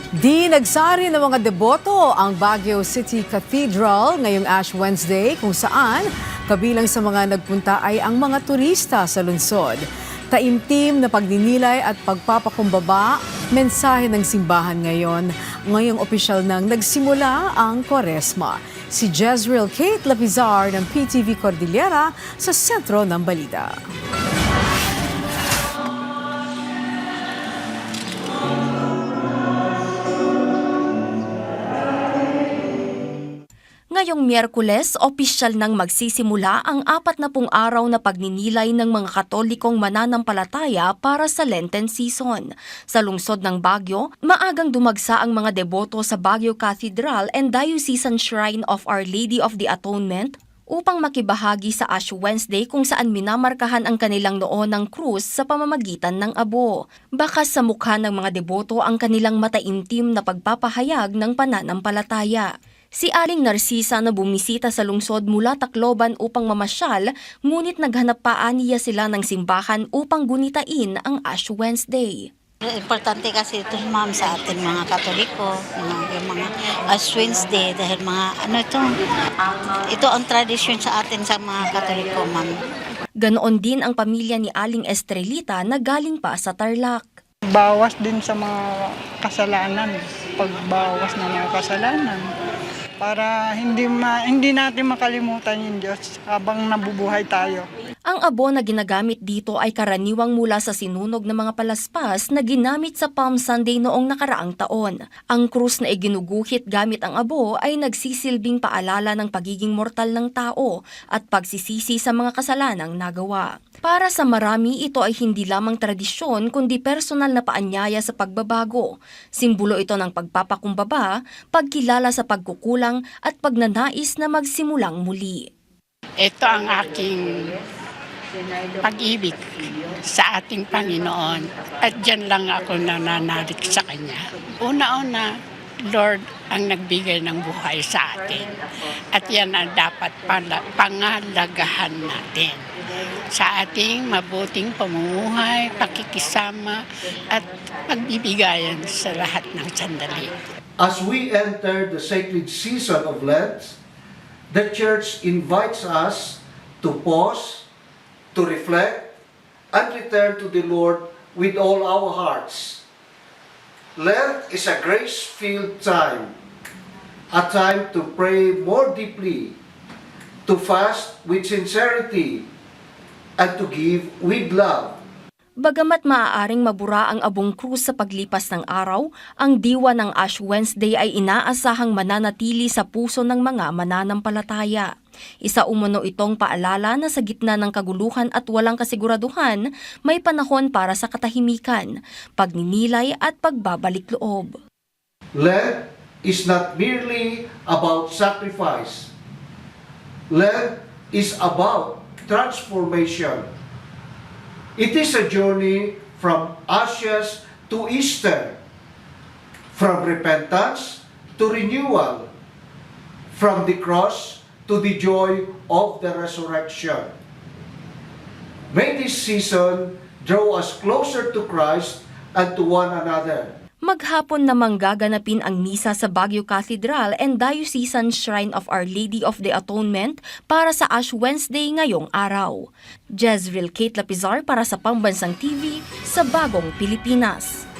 Di nagsari ng mga deboto ang Baguio City Cathedral ngayong Ash Wednesday kung saan kabilang sa mga nagpunta ay ang mga turista sa lungsod. Taimtim na pagninilay at pagpapakumbaba, mensahe ng simbahan ngayon. Ngayong opisyal nang nagsimula ang Kwaresma. Si Jezreel Kate Lapizar ng PTV Cordillera sa sentro ng balita. Ngayong Miyerkules, opisyal nang magsisimula ang 40 araw na pagninilay ng mga Katolikong mananampalataya para sa Lenten season. Sa lungsod ng Baguio, maagang dumagsa ang mga deboto sa Baguio Cathedral and Diocesan Shrine of Our Lady of the Atonement upang makibahagi sa Ash Wednesday kung saan minamarkahan ang kanilang noo ng krus sa pamamagitan ng abo. Bakas sa mukha ng mga deboto ang kanilang mataimtim na pagpapahayag ng pananampalataya. Si Aling Narcisa na bumisita sa lungsod mula Tacloban upang mamasyal, ngunit naghanap pa aniya sila ng simbahan upang gunitain ang Ash Wednesday. Importante kasi ito, ma'am, sa atin mga Katoliko, yung mga Ash Wednesday, dahil ito ang tradisyon sa atin sa mga Katoliko, ma'am. Ganoon din ang pamilya ni Aling Estrelita na galing pa sa Tarlac. Bawas din sa mga kasalanan, pagbawas na mga kasalanan, para hindi natin makalimutan yung Diyos habang nabubuhay tayo. Ang abo na ginagamit dito ay karaniwang mula sa sinunog ng mga palaspas na ginamit sa Palm Sunday noong nakaraang taon. Ang krus na iginuguhit gamit ang abo ay nagsisilbing paalala ng pagiging mortal ng tao at pagsisisi sa mga kasalanang nagawa. Para sa marami, ito ay hindi lamang tradisyon kundi personal na paanyaya sa pagbabago. Simbolo ito ng pagpapakumbaba, pagkilala sa pagkukulang at pagnanais na magsimulang muli. Ito ang aking pag-ibig sa ating Panginoon at dyan lang ako nananalig sa Kanya. Una-una, Lord ang nagbigay ng buhay sa atin at yan ang dapat pangalagahan natin sa ating mabuting pamumuhay, pakikisama at pagbibigayan sa lahat ng sandali. As we enter the sacred season of Lent, the Church invites us to pause, to reflect, and return to the Lord with all our hearts. Lent is a grace-filled time, a time to pray more deeply, to fast with sincerity, and to give with love. Bagamat maaaring mabura ang abong krus sa paglipas ng araw, ang diwa ng Ash Wednesday ay inaasahang mananatili sa puso ng mga mananampalataya. Isa umano itong paalala na sa gitna ng kaguluhan at walang kasiguraduhan, may panahon para sa katahimikan, pagninilay at pagbabalik loob. Lent is not merely about sacrifice. Lent is about transformation. It is a journey from ashes to Easter, from repentance to renewal, from the cross to the joy of the resurrection. May this season draw us closer to Christ and to one another. Maghapon namang gaganapin ang misa sa Baguio Cathedral and Diocesan Shrine of Our Lady of the Atonement para sa Ash Wednesday ngayong araw. Jezreel Kate Lapizar para sa Pambansang TV sa Bagong Pilipinas.